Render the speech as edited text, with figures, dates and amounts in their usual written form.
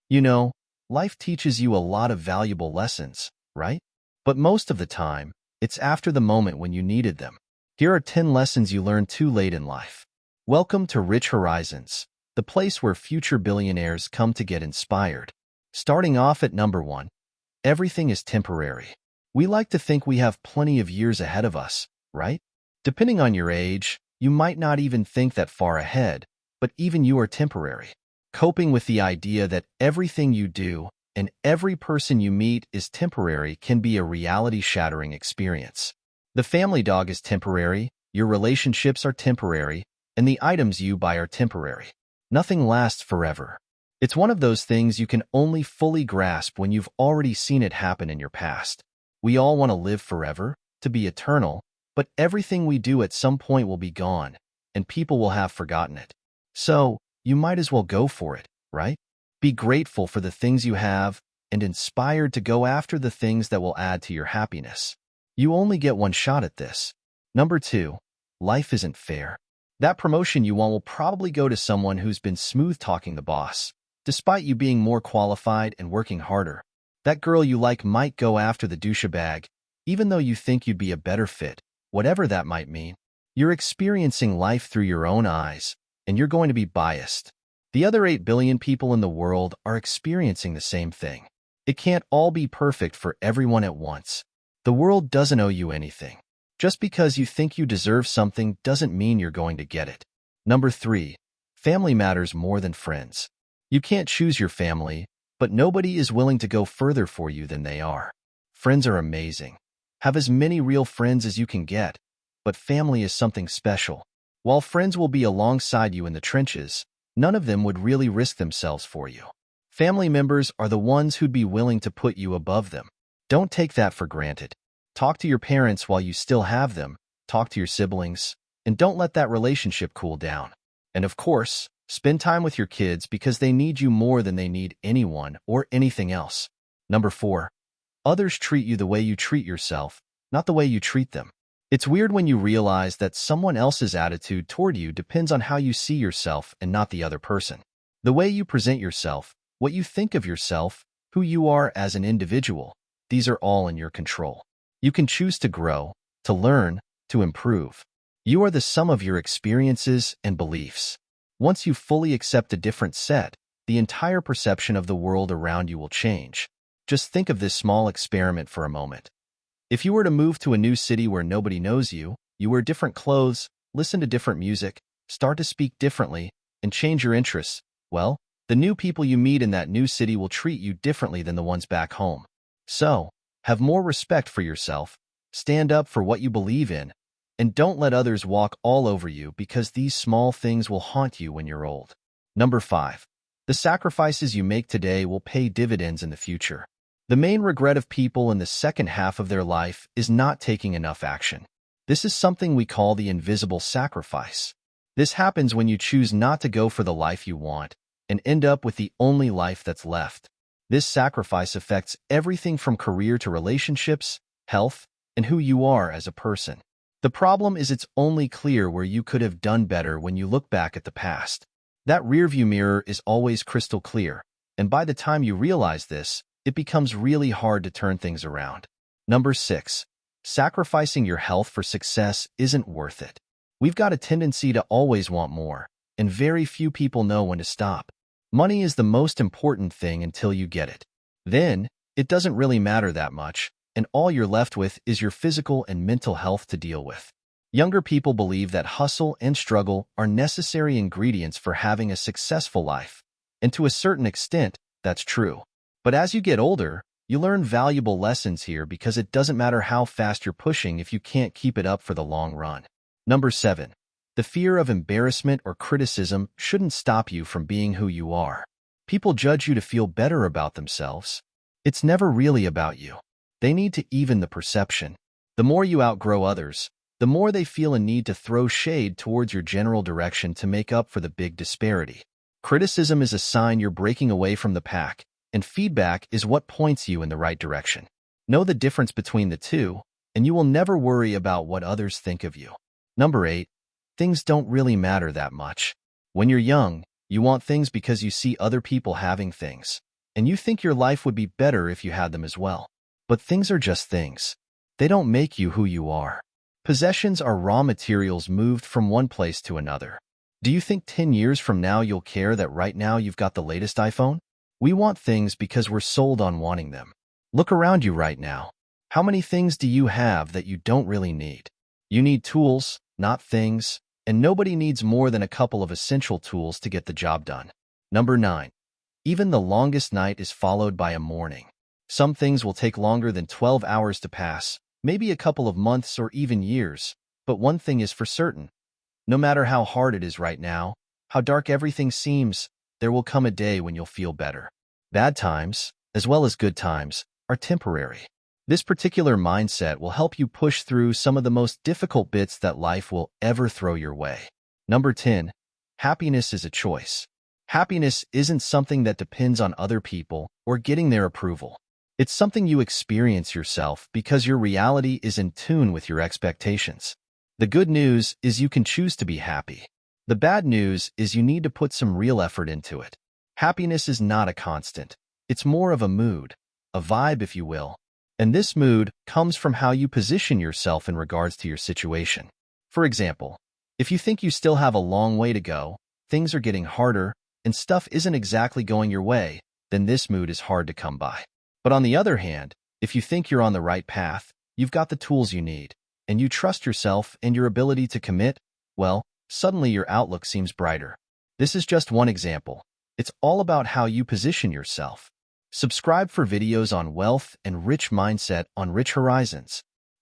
You know, life teaches you a lot of valuable lessons, right? But most of the time, it's after the moment when you needed them. Here are 10 lessons you learned too late in life. Welcome to Rich Horizons, the place where future billionaires come to get inspired. Starting off at number 1, everything is temporary. We like to think we have plenty of years ahead of us, right? Depending on your age, you might not even think that far ahead, but even you are temporary. Coping with the idea that everything you do and every person you meet is temporary can be a reality-shattering experience. The family dog is temporary, your relationships are temporary, and the items you buy are temporary. Nothing lasts forever. It's one of those things you can only fully grasp when you've already seen it happen in your past. We all want to live forever, to be eternal, but everything we do at some point will be gone, and people will have forgotten it. So, you might as well go for it, right? Be grateful for the things you have and inspired to go after the things that will add to your happiness. You only get one shot at this. Number 2, life isn't fair. That promotion you want will probably go to someone who's been smooth-talking the boss, despite you being more qualified and working harder. That girl you like might go after the douchebag, even though you think you'd be a better fit, whatever that might mean. You're experiencing life through your own eyes, and you're going to be biased. The other 8 billion people in the world are experiencing the same thing. It can't all be perfect for everyone at once. The world doesn't owe you anything. Just because you think you deserve something doesn't mean you're going to get it. Number 3, family matters more than friends. You can't choose your family, but nobody is willing to go further for you than they are. Friends are amazing. Have as many real friends as you can get, but family is something special. While friends will be alongside you in the trenches, none of them would really risk themselves for you. Family members are the ones who'd be willing to put you above them. Don't take that for granted. Talk to your parents while you still have them, talk to your siblings, and don't let that relationship cool down. And of course, spend time with your kids because they need you more than they need anyone or anything else. Number 4, others treat you the way you treat yourself, not the way you treat them. It's weird when you realize that someone else's attitude toward you depends on how you see yourself and not the other person. The way you present yourself, what you think of yourself, who you are as an individual, these are all in your control. You can choose to grow, to learn, to improve. You are the sum of your experiences and beliefs. Once you fully accept a different set, the entire perception of the world around you will change. Just think of this small experiment for a moment. If you were to move to a new city where nobody knows you, you wear different clothes, listen to different music, start to speak differently, and change your interests, well, the new people you meet in that new city will treat you differently than the ones back home. So, have more respect for yourself, stand up for what you believe in, and don't let others walk all over you because these small things will haunt you when you're old. Number 5, the sacrifices you make today will pay dividends in the future. The main regret of people in the second half of their life is not taking enough action. This is something we call the invisible sacrifice. This happens when you choose not to go for the life you want and end up with the only life that's left. This sacrifice affects everything from career to relationships, health, and who you are as a person. The problem is it's only clear where you could have done better when you look back at the past. That rearview mirror is always crystal clear, and by the time you realize this, it becomes really hard to turn things around. Number 6, sacrificing your health for success isn't worth it. We've got a tendency to always want more, and very few people know when to stop. Money is the most important thing until you get it. Then, it doesn't really matter that much, and all you're left with is your physical and mental health to deal with. Younger people believe that hustle and struggle are necessary ingredients for having a successful life, and to a certain extent, that's true. But as you get older, you learn valuable lessons here because it doesn't matter how fast you're pushing if you can't keep it up for the long run. Number 7, the fear of embarrassment or criticism shouldn't stop you from being who you are. People judge you to feel better about themselves. It's never really about you. They need to even the perception. The more you outgrow others, the more they feel a need to throw shade towards your general direction to make up for the big disparity. Criticism is a sign you're breaking away from the pack, and feedback is what points you in the right direction. Know the difference between the two, and you will never worry about what others think of you. Number 8, things don't really matter that much. When you're young, you want things because you see other people having things. and you think your life would be better if you had them as well. But things are just things. They don't make you who you are. Possessions are raw materials moved from one place to another. Do you think 10 years from now you'll care that right now you've got the latest iPhone? We want things because we're sold on wanting them. Look around you right now. How many things do you have that you don't really need? You need tools, not things, and nobody needs more than a couple of essential tools to get the job done. Number 9. Even the longest night is followed by a morning. Some things will take longer than 12 hours to pass, maybe a couple of months or even years, but one thing is for certain. No matter how hard it is right now, how dark everything seems, there will come a day when you'll feel better. Bad times, as well as good times, are temporary. This particular mindset will help you push through some of the most difficult bits that life will ever throw your way. Number 10. Happiness is a choice. Happiness isn't something that depends on other people or getting their approval. It's something you experience yourself because your reality is in tune with your expectations. The good news is you can choose to be happy. The bad news is you need to put some real effort into it. Happiness is not a constant. It's more of a mood, a vibe if you will. And this mood comes from how you position yourself in regards to your situation. For example, if you think you still have a long way to go, things are getting harder, and stuff isn't exactly going your way, then this mood is hard to come by. But on the other hand, if you think you're on the right path, you've got the tools you need, and you trust yourself and your ability to commit, well, suddenly your outlook seems brighter. This is just one example. It's all about how you position yourself. Subscribe for videos on wealth and rich mindset on Rich Horizons.